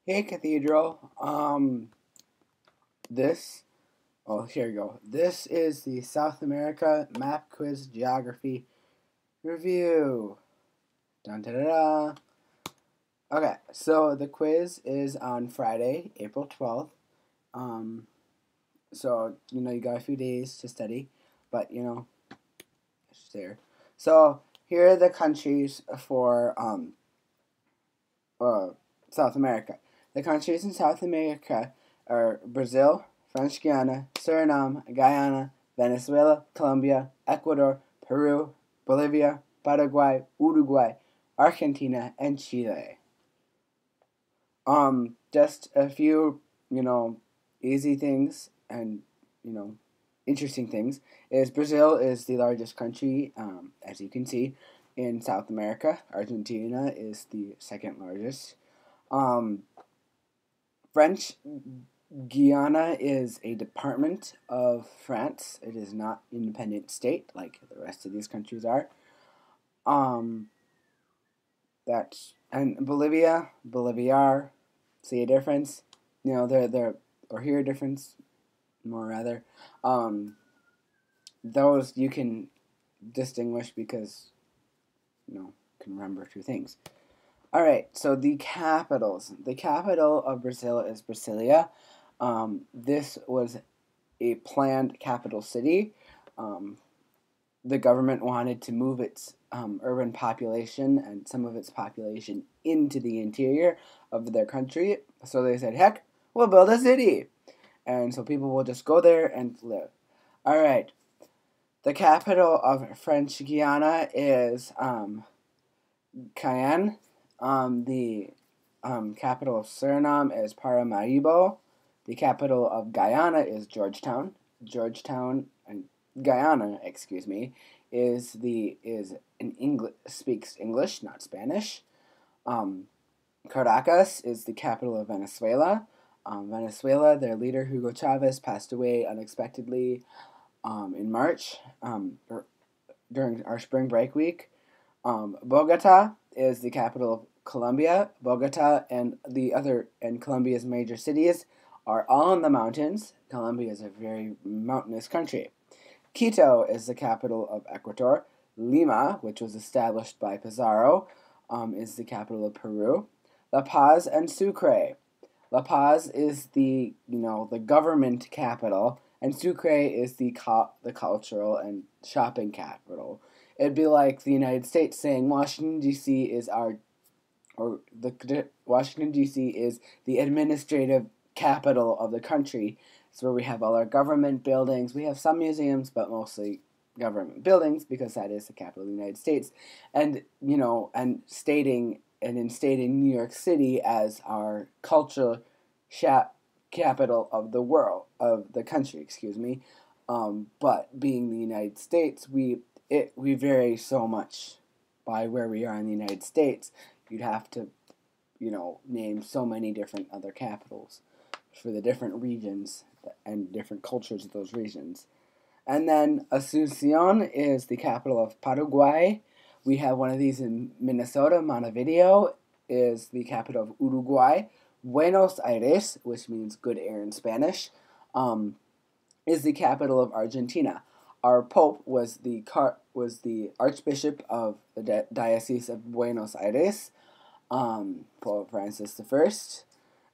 Hey, Cathedral. This. Oh, here you go. This is the South America Map Quiz Geography Review. Dun da da da. Okay, so the quiz is on Friday, April 12th. Um, so, you got a few days to study, but, it's there. So, here are the countries for uh, South America. The countries in South America are Brazil, French Guiana, Suriname, Guyana, Venezuela, Colombia, Ecuador, Peru, Bolivia, Paraguay, Uruguay, Argentina, and Chile. Just a few, easy things and, you know, interesting things is Brazil is the largest country, as you can see, in South America. Argentina is the second largest. Um, French Guiana is a department of France. It is not an independent state like the rest of these countries are. Um, that's and Boliviar. See a difference? They're or hear a difference more rather. Um, those you can distinguish because can remember two things. All right, so the capitals. The capital of Brazil is Brasilia. This was a planned capital city. Um, the government wanted to move its urban population and some of its population into the interior of their country. So they said, heck, we'll build a city. And so people will just go there and live. All right. The capital of French Guiana is Cayenne. The capital of Suriname is Paramaribo. The capital of Guyana is Georgetown. Georgetown and Guyana, excuse me, is an English speaks English, not Spanish. Caracas is the capital of Venezuela. Venezuela, their leader Hugo Chavez passed away unexpectedly in March during our spring break week. Bogota is the capital of Colombia. Bogota and Colombia's major cities are all in the mountains. Colombia is a very mountainous country. Quito is the capital of Ecuador. Lima, which was established by Pizarro, is the capital of Peru. La Paz and Sucre. La Paz is the government capital, and Sucre is the cultural and shopping capital. It'd be like the United States saying Washington D.C. is Washington D.C. is the administrative capital of the country. It's where we have all our government buildings. We have some museums, but mostly government buildings because that is the capital of the United States. And instating New York City as our cultural capital of the world, of the country, excuse me. But being the United States, we vary so much by where we are in the United States. You'd have to, name so many different other capitals for the different regions and different cultures of those regions. And then Asunción is the capital of Paraguay. We have one of these in Minnesota. Montevideo is the capital of Uruguay. Buenos Aires, which means good air in Spanish, is the capital of Argentina. Our Pope was the Archbishop of the Diocese of Buenos Aires, Pope Francis I.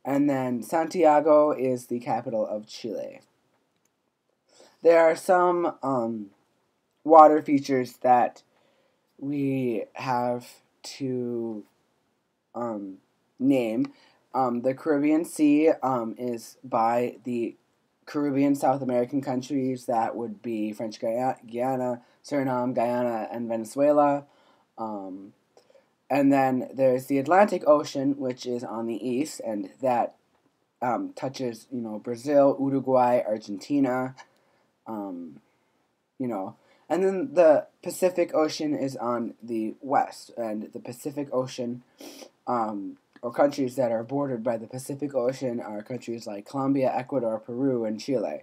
And then Santiago is the capital of Chile. There are some water features that we have to name. The Caribbean Sea is by the Caribbean South American countries. That would be French Guiana, Suriname, Guyana, and Venezuela. And then there's the Atlantic Ocean, which is on the east, and that touches, Brazil, Uruguay, Argentina, and then the Pacific Ocean is on the west, and the Pacific Ocean, or countries that are bordered by the Pacific Ocean are countries like Colombia, Ecuador, Peru, and Chile.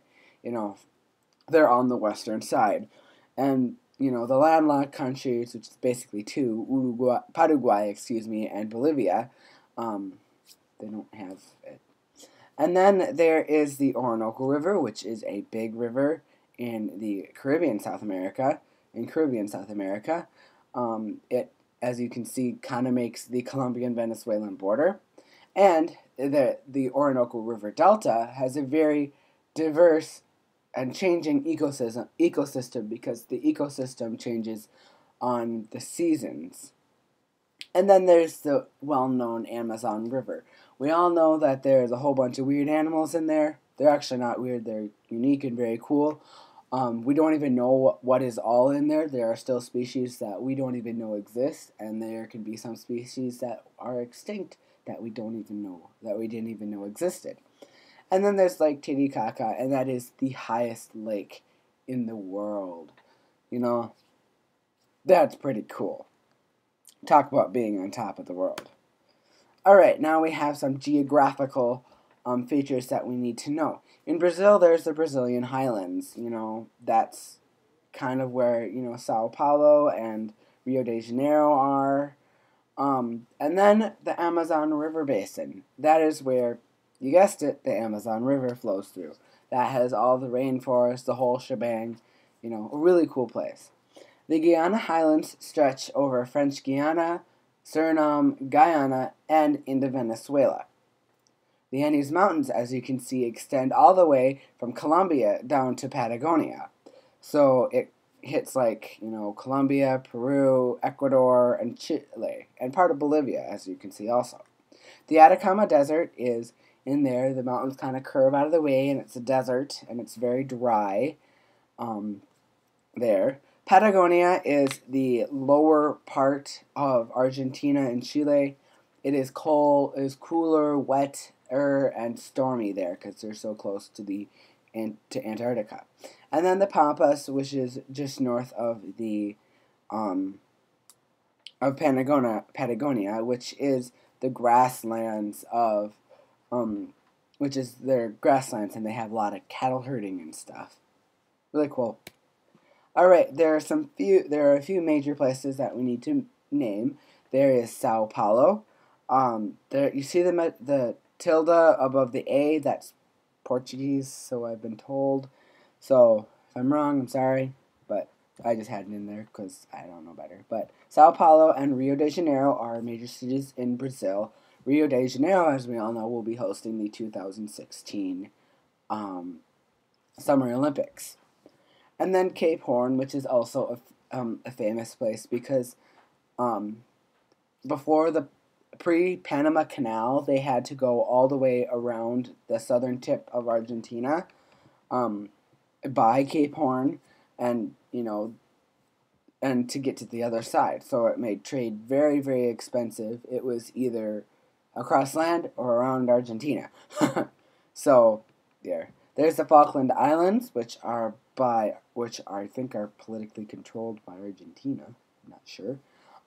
They're on the western side. And, the landlocked countries, which is basically two, Paraguay, and Bolivia, they don't have it. And then there is the Orinoco River, which is a big river in the Caribbean, South America. It, as you can see, kind of makes the Colombian-Venezuelan border. And the Orinoco River Delta has a very diverse and changing ecosystem because the ecosystem changes on the seasons. And then there's the well-known Amazon River. We all know that there's a whole bunch of weird animals in there. They're actually not weird. They're unique and very cool. We don't even know what is all in there. There are still species that we don't even know exist, and there can be some species that are extinct that we didn't even know existed. And then there's Lake Titicaca, and that is the highest lake in the world. You know, that's pretty cool. Talk about being on top of the world. Alright, now we have some geographical features that we need to know. In Brazil, there's the Brazilian highlands. You know, that's kind of where, you know, Sao Paulo and Rio de Janeiro are. And then the Amazon River Basin. That is where, you guessed it, the Amazon River flows through. That has all the rainforest, the whole shebang. You know, a really cool place. The Guiana Highlands stretch over French Guiana, Suriname, Guyana, and into Venezuela. The Andes Mountains, as you can see, extend all the way from Colombia down to Patagonia. So it hits like, you know, Colombia, Peru, Ecuador, and Chile, and part of Bolivia, as you can see also. The Atacama Desert is in there. The mountains kind of curve out of the way, and it's a desert, and it's very dry there. Patagonia is the lower part of Argentina and Chile. It is cold, it is cooler, wetter, and stormy there because they're so close to Antarctica. And then the Pampas, which is just north of Patagonia, which is the grasslands which is their grasslands, and they have a lot of cattle herding and stuff. Really cool. All right, there are a few major places that we need to name. There is Sao Paulo. There you see the tilde above the A. That's Portuguese, so I've been told. So if I'm wrong, I'm sorry, but I just had it in there because I don't know better. But Sao Paulo and Rio de Janeiro are major cities in Brazil. Rio de Janeiro, as we all know, will be hosting the 2016 Summer Olympics. And then Cape Horn, which is also a famous place because before the pre-Panama Canal, they had to go all the way around the southern tip of Argentina by Cape Horn and, you know, and to get to the other side. So it made trade very, very expensive. It was either across land or around Argentina. So, there's the Falkland Islands, which I think are politically controlled by Argentina. I'm not sure.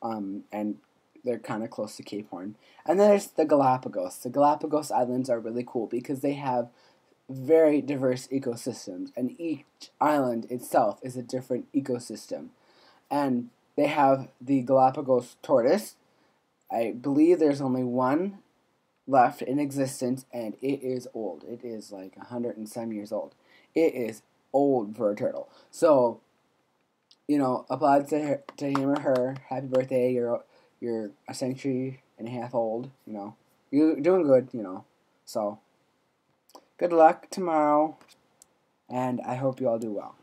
And they're kind of close to Cape Horn. And then there's the Galapagos. The Galapagos Islands are really cool because they have very diverse ecosystems, and each island itself is a different ecosystem. And they have the Galapagos Tortoise. I believe there's only one left in existence, and it is old. It is like 100 and some years old. It is old for a turtle. So, you know, applaud to him or her. Happy birthday. You're a century and a half old, you know. You're doing good, you know. So, good luck tomorrow, and I hope you all do well.